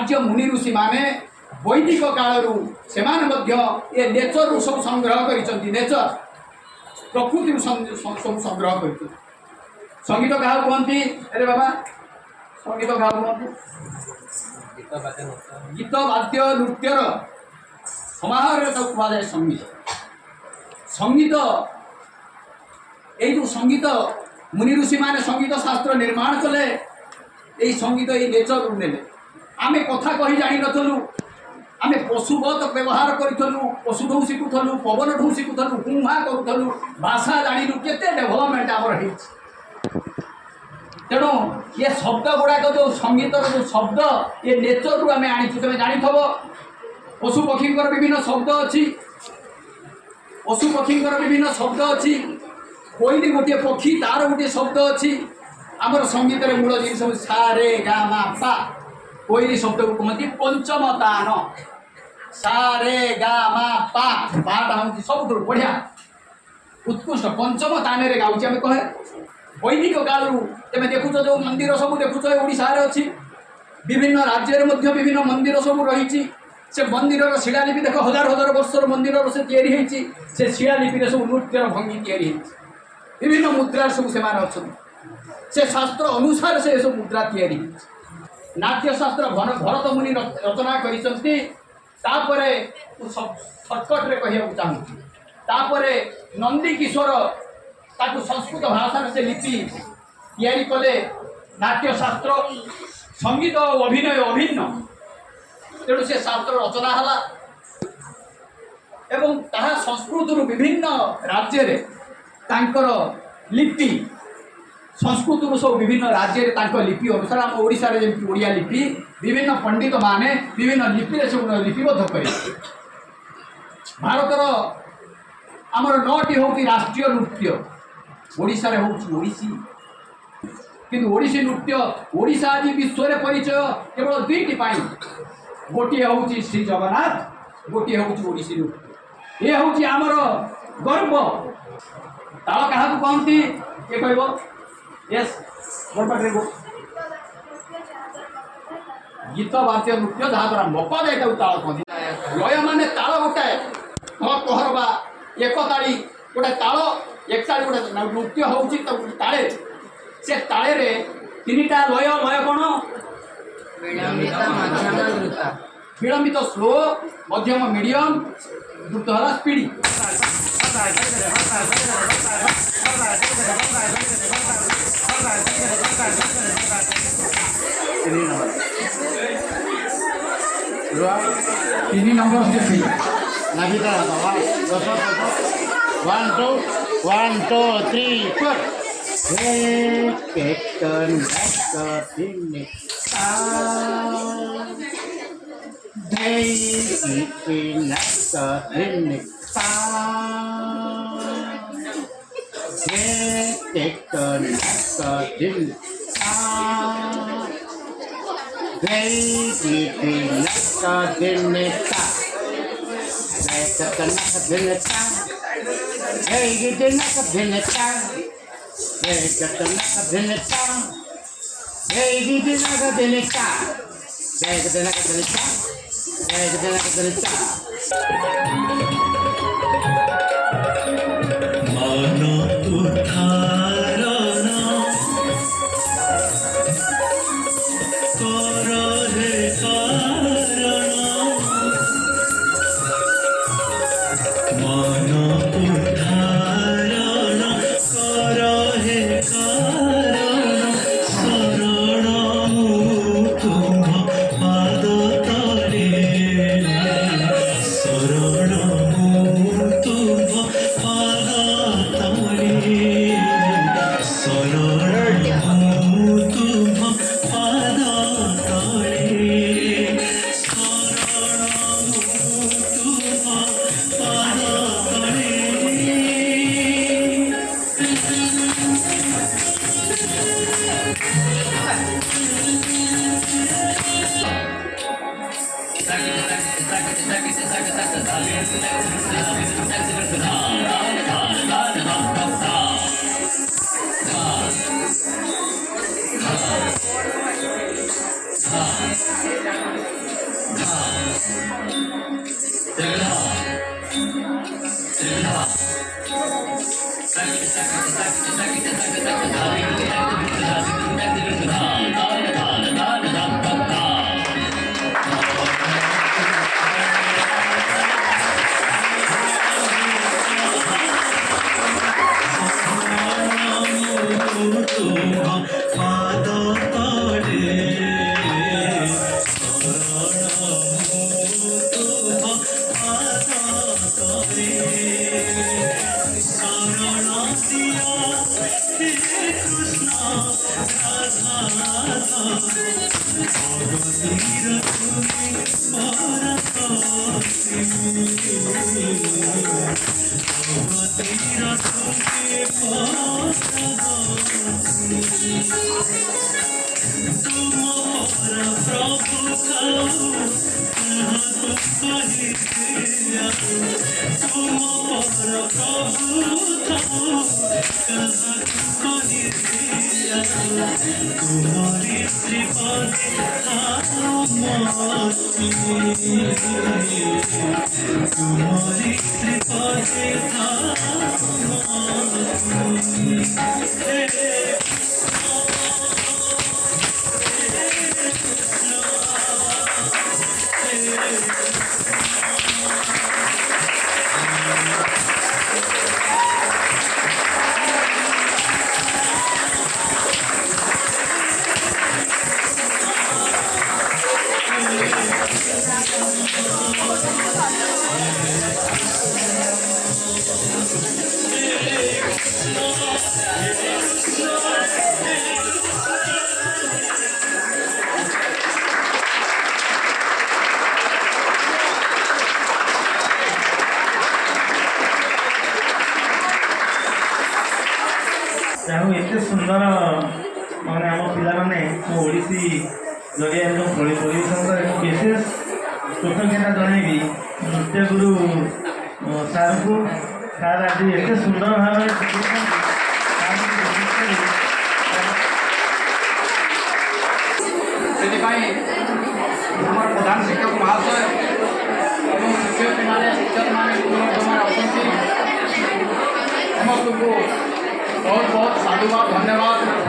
आज्य मुनि ऋषि माने वैदिक कालरू से ये नेचर सब संग्रह कर नेचर प्रकृति सब संग्रह कर संगीत क्या कहती अरे बाबा संगीत क्या कहती गीत वाद्य नृत्यर समाहार कहुए संगीत संगीत जो संगीत मुनि ऋषि माने संगीत शास्त्र निर्माण कले यही संगीत ये नेचर ने आमे कथा कही जानी नथलु आमे पशुवत व्यवहार करूँ पशु ढू शिखुलु पवन ढू शिखुलु गुम्हा करूँ भाषा जाणु केते डेभलपमेंट आमर तेणु ये शब्द गुड़ाक जो संगीतर जो शब्द ये नेचर रू आम आनीचु तुम जानी पशु पक्षी विभिन्न शब्द अच्छी पशु पक्षी विभिन्न शब्द अच्छी कोई गोटे पक्षी तार गोटे शब्द अच्छी आमर संगीत मूल जिन सा रे गा मा पा कोई शब्द को कहते पंचम तान सा रे गा मा पा पाटा हूँ सब बढ़िया उत्कृष्ट पंचम तान रे गाँच आम कहे वैदिक कालू तुम देखुच जो मंदिर सब देखुच ओडिशा अच्छी विभिन्न राज्य में विभिन्न मंदिर सब रही से मंदिर शिलालिपि देख हजार हजार वर्षर मंदिर से तैयारी से शिलालिपि सब नृत्यर भंगी तैयारी विभिन्न मुद्रा सब से अच्छा से शास्त्र अनुसार से सब मुद्रा तैयारी नाट्यशास्त्र भरत मुनि रचना करिसंती तापरे शॉर्टकट रे कहिया चाहूँ नंदी किशोर ताकू संस्कृत भाषा से लिपि तैयारी कले नाट्यशास्त्र संगीत और अभिनय अभिन्न तेणु से शास्त्र रचना हला एवं ताहा संस्कृत विभिन्न राज्य रे तांकर लिपि संस्कृत सब विभिन्न राज्य रे लिपि अनुसार आम ओडिशा रे जेमति ओडिया लिपि विभिन्न पंडित माने विभिन्न लिपि सब लिपिबद्ध करे भारतर आमर 9टी हूँ राष्ट्रीय नृत्य ओडिशा रे हूँ ओडिसी किंतु ओडिसी नृत्य ओडिशा आज विश्व रे परिचय केवल 2टी पाई गोटे हूँ श्री जगन्नाथ गोटे हूँ ओडिसी नृत्य ये हूँ आमर गर्व ताल क्या कहती ये कह यस गोटे गीत वाद्य नृत्य जहाँ द्वारा मका जाए ताल कहती लय मान ताल गोटाए कहर बा एक ताड़ी गोटे ताल एक ताड़ी गोटे नृत्य हूँ ताले से ताले 3टा लय लय कौन विलंबित स्लो मध्यम मीडियम द्रुत है स्पीड तीन नंबर से नाभिका 1 2 3 4 ଯାହା ଏତେ ସୁନ୍ଦର ମାନେ ଆମ ପିଲାମାନେ ଓଡ଼ିଶୀ ଜରିଆରେ ଯେଉଁ ପରିବେଷଣ କରେ ମୁଁ ବିଶେଷ କୃତଜ୍ଞତା ଜଣାଇବି ନୃତ୍ୟଗୁରୁ ସାର୍ଙ୍କୁ। ସାର୍ ଆଜି ଏତେ ସୁନ୍ଦର ଭାବରେ ଶିଖାଇଛନ୍ତି। ସେଥିପାଇଁ ଆମର ପ୍ରଧାନ ଶିକ୍ଷକ ମହାଶୟ ଏବଂ ଶିକ୍ଷକମାନେ ଶିକ୍ଷକମାନେ ଗୁରୁମାନେ ଅଛନ୍ତି ସମସ୍ତଙ୍କୁ ବହୁତ ବହୁତ ସାଧୁବାଦ ଧନ୍ୟବାଦ।